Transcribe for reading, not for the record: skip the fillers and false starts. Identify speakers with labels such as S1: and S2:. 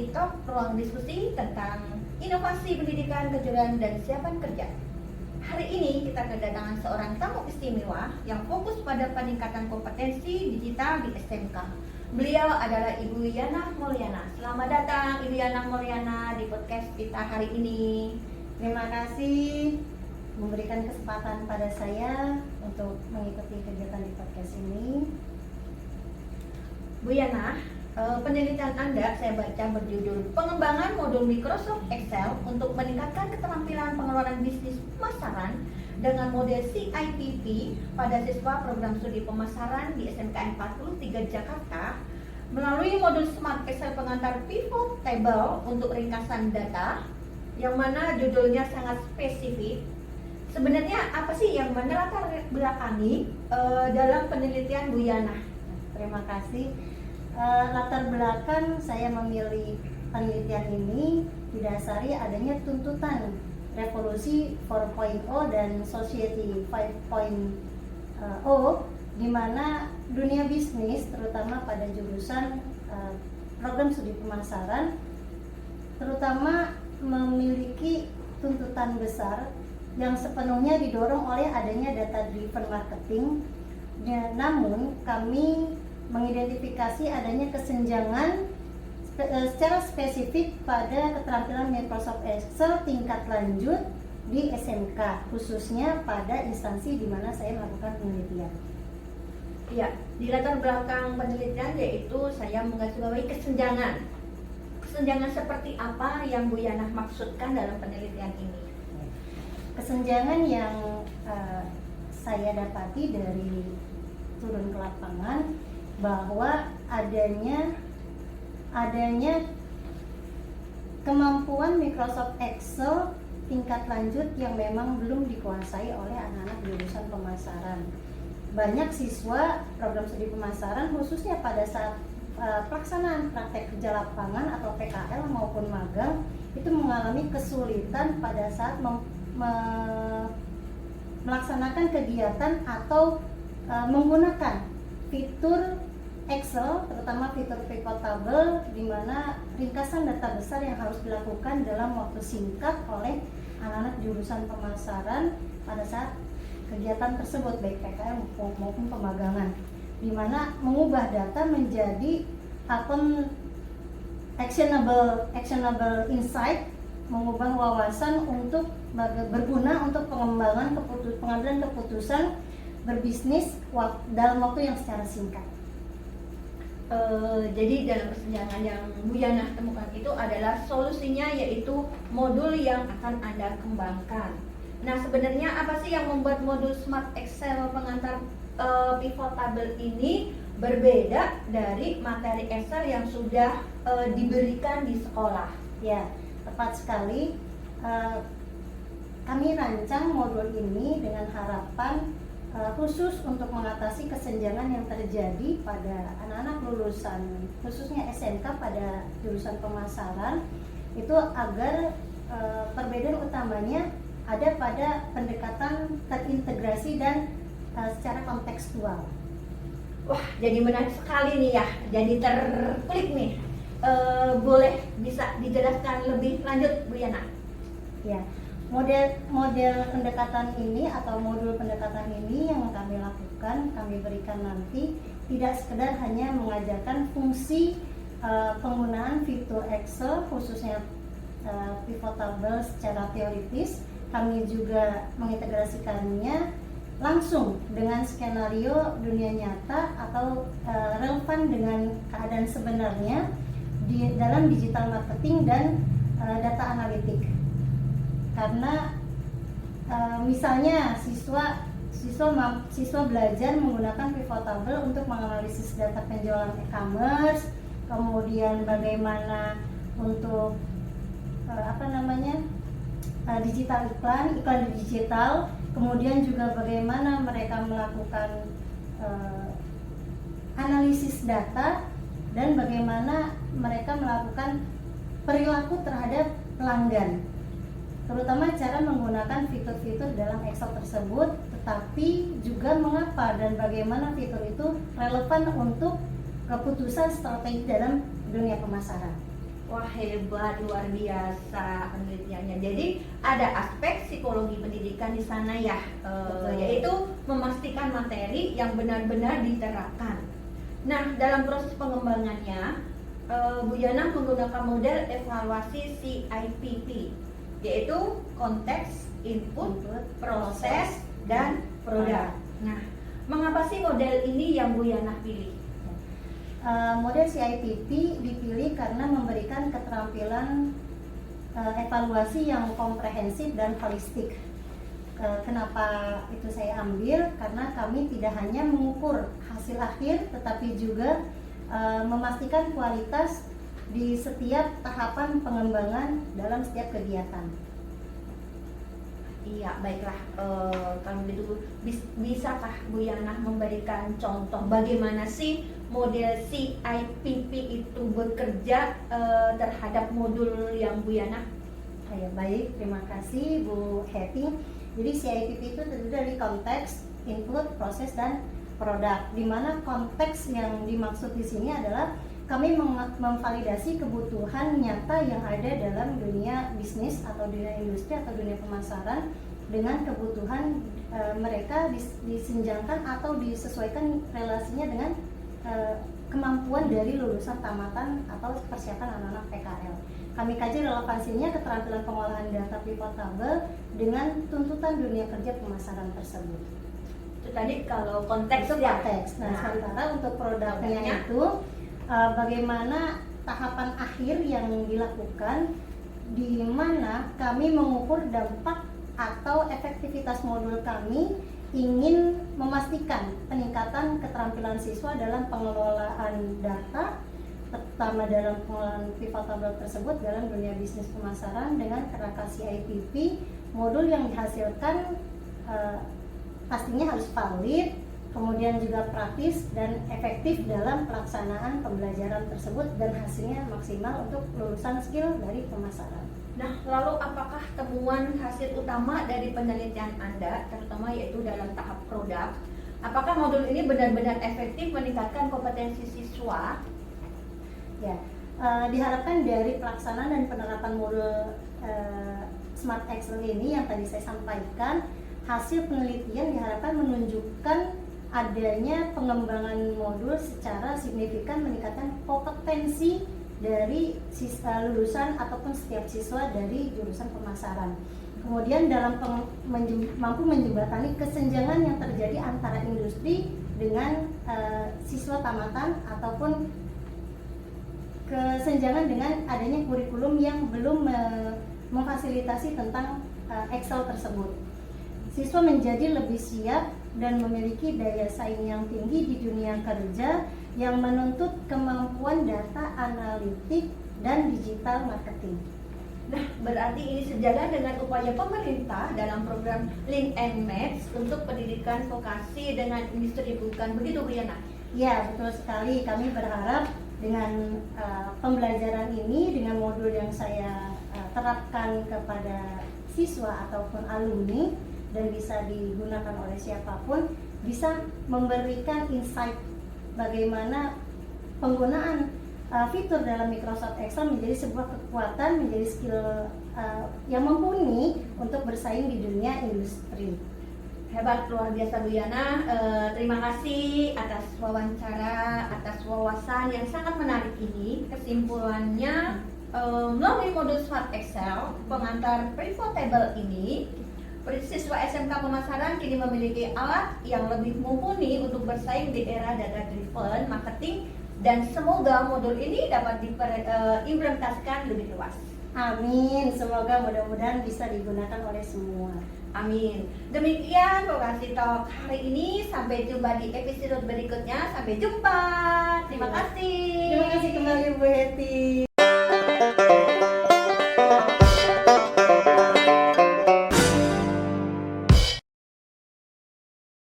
S1: Edukasi Talk, ruang diskusi tentang inovasi pendidikan, kejuruan, dan kesiapan kerja. Hari ini kita kedatangan seorang tamu istimewa yang fokus pada peningkatan kompetensi digital di SMK. Beliau adalah Ibu Yana Mulyana. Selamat datang Ibu Yana Mulyana di podcast kita hari ini.
S2: Terima kasih memberikan kesempatan pada saya untuk mengikuti kegiatan di podcast ini.
S1: Bu Yana, penelitian Anda saya baca berjudul Pengembangan Modul Microsoft Excel untuk meningkatkan keterampilan pengelolaan bisnis pemasaran dengan model CIPP pada siswa program studi pemasaran di SMK 43 Jakarta melalui modul Smart Excel pengantar pivot table untuk ringkasan data, yang mana judulnya sangat spesifik. Sebenarnya apa sih yang melatar belakangi dalam penelitian Bu Yana?
S2: Terima kasih. Latar belakang saya memilih penelitian ini didasari adanya tuntutan revolusi 4.0 dan society 5.0, di mana dunia bisnis terutama pada jurusan program studi pemasaran terutama memiliki tuntutan besar yang sepenuhnya didorong oleh adanya data driven marketing. Namun kami mengidentifikasi adanya kesenjangan secara spesifik pada keterampilan Microsoft Excel tingkat lanjut di SMK, khususnya pada instansi di mana saya melakukan penelitian.
S1: Ya, di latar belakang penelitian yaitu saya menggarisbawahi kesenjangan. Kesenjangan seperti apa yang Bu Yana maksudkan dalam penelitian ini?
S2: Kesenjangan yang saya dapati dari turun ke lapangan bahwa adanya kemampuan Microsoft Excel tingkat lanjut yang memang belum dikuasai oleh anak-anak jurusan pemasaran. Banyak siswa program studi pemasaran khususnya pada saat pelaksanaan praktek kerja lapangan atau PKL maupun magang itu mengalami kesulitan pada saat melaksanakan kegiatan atau menggunakan fitur Excel, terutama fitur pivot table, di mana ringkasan data besar yang harus dilakukan dalam waktu singkat oleh anak-anak jurusan pemasaran pada saat kegiatan tersebut, baik PKL maupun pemagangan, di mana mengubah data menjadi actionable insight, mengubah wawasan untuk berguna untuk pengambilan keputusan berbisnis dalam waktu yang secara singkat.
S1: Jadi dalam kesenjangan yang Bu Yana temukan itu adalah solusinya, yaitu modul yang akan Anda kembangkan. Nah, sebenarnya apa sih yang membuat modul Smart Excel pengantar pivot table ini berbeda dari materi Excel yang sudah diberikan di sekolah?
S2: Ya, tepat sekali. Kami rancang modul ini dengan harapan khusus untuk mengatasi kesenjangan yang terjadi pada anak-anak lulusan khususnya SMK pada jurusan pemasaran, itu agar perbedaan utamanya ada pada pendekatan terintegrasi dan secara kontekstual.
S1: Wah, jadi menarik sekali nih ya, jadi terklik nih. Boleh bisa dijelaskan lebih lanjut Bu Yana?
S2: Ya, model pendekatan ini atau modul pendekatan ini yang kami lakukan, kami berikan nanti tidak sekedar hanya mengajarkan fungsi penggunaan fitur Excel khususnya pivot table secara teoritis. Kami juga mengintegrasikannya langsung dengan skenario dunia nyata atau relevan dengan keadaan sebenarnya di dalam digital marketing dan data analitik. Karena misalnya siswa belajar menggunakan pivot table untuk menganalisis data penjualan e-commerce, kemudian bagaimana untuk digital iklan digital, kemudian juga bagaimana mereka melakukan analisis data dan bagaimana mereka melakukan perilaku terhadap pelanggan, terutama cara menggunakan fitur-fitur dalam Excel tersebut, tetapi juga mengapa dan bagaimana fitur itu relevan untuk keputusan strategi dalam dunia pemasaran.
S1: Wah, hebat, luar biasa penelitiannya. Jadi ada aspek psikologi pendidikan di sana ya,
S2: Betul.
S1: yaitu memastikan materi yang benar-benar diterapkan. Nah, dalam proses pengembangannya, Bu Yana menggunakan model evaluasi CIPP, yaitu konteks, input, proses, dan produk. Nah, mengapa sih model ini yang Bu Yana pilih?
S2: Model CIPP dipilih karena memberikan keterampilan evaluasi yang komprehensif dan holistik. Kenapa itu saya ambil? Karena kami tidak hanya mengukur hasil akhir, tetapi juga memastikan kualitas di setiap tahapan pengembangan dalam setiap kegiatan.
S1: Iya, baiklah. Kalau begitu, bisakah Bu Yana memberikan contoh bagaimana sih model CIPP itu bekerja terhadap modul yang Bu Yana?
S2: Ya, baik, terima kasih Bu Hetty. Jadi CIPP itu terdiri dari konteks, input, proses, dan produk. Di mana konteks yang dimaksud di sini adalah kami memvalidasi kebutuhan nyata yang ada dalam dunia bisnis atau dunia industri atau dunia pemasaran dengan kebutuhan mereka disenjangkan atau disesuaikan relasinya dengan kemampuan dari lulusan tamatan atau persiapan anak-anak PKL. Kami kaji relevansinya keterampilan pengolahan data pivotable dengan tuntutan dunia kerja pemasaran tersebut.
S1: Itu tadi kalau konteks
S2: Itu
S1: ya.
S2: konteks. Nah, sementara untuk produknya
S1: produknya
S2: itu bagaimana tahapan akhir yang dilakukan, di mana kami mengukur dampak atau efektivitas modul kami, ingin memastikan peningkatan keterampilan siswa dalam pengelolaan data, terutama dalam pengelolaan pivotable tersebut dalam dunia bisnis pemasaran dengan kerangka CIPP. Modul yang dihasilkan pastinya harus valid, kemudian juga praktis dan efektif dalam pelaksanaan pembelajaran tersebut dan hasilnya maksimal untuk lulusan skill dari pemasaran.
S1: Nah, lalu apakah temuan hasil utama dari penelitian Anda, terutama yaitu dalam tahap produk, apakah modul ini benar-benar efektif meningkatkan kompetensi siswa?
S2: Ya, diharapkan dari pelaksanaan dan penerapan modul Smart Excel ini yang tadi saya sampaikan, hasil penelitian diharapkan menunjukkan adanya pengembangan modul secara signifikan meningkatkan kompetensi dari lulusan ataupun setiap siswa dari jurusan pemasaran. Kemudian dalam mampu menjembatani kesenjangan yang terjadi antara industri dengan siswa tamatan ataupun kesenjangan dengan adanya kurikulum yang belum memfasilitasi tentang Excel tersebut. Siswa menjadi lebih siap dan memiliki daya saing yang tinggi di dunia kerja yang menuntut kemampuan data analitik dan digital marketing.
S1: Nah, berarti ini sejalan dengan upaya pemerintah dalam program Link and Match untuk pendidikan vokasi dengan industri, bukan begitu Bu Yana?
S2: Ya, betul sekali. Kami berharap dengan pembelajaran ini, dengan modul yang saya terapkan kepada siswa ataupun alumni dan bisa digunakan oleh siapapun, bisa memberikan insight bagaimana penggunaan fitur dalam Microsoft Excel menjadi sebuah kekuatan, menjadi skill yang mumpuni untuk bersaing di dunia industri.
S1: Hebat, luar biasa Bu Yana. Terima kasih atas wawancara, atas wawasan yang sangat menarik ini. Kesimpulannya, melalui modul Smart Excel pengantar pivotable ini, siswa SMK Pemasaran kini memiliki alat yang lebih mumpuni untuk bersaing di era data-driven marketing, dan semoga modul ini dapat diimplementasikan lebih luas.
S2: Amin, semoga mudah-mudahan bisa digunakan oleh semua.
S1: Amin. Demikian Vokasi Talk hari ini. Sampai jumpa di episode berikutnya. Sampai jumpa. Terima kasih.
S2: Terima kasih kembali Bu Hetty.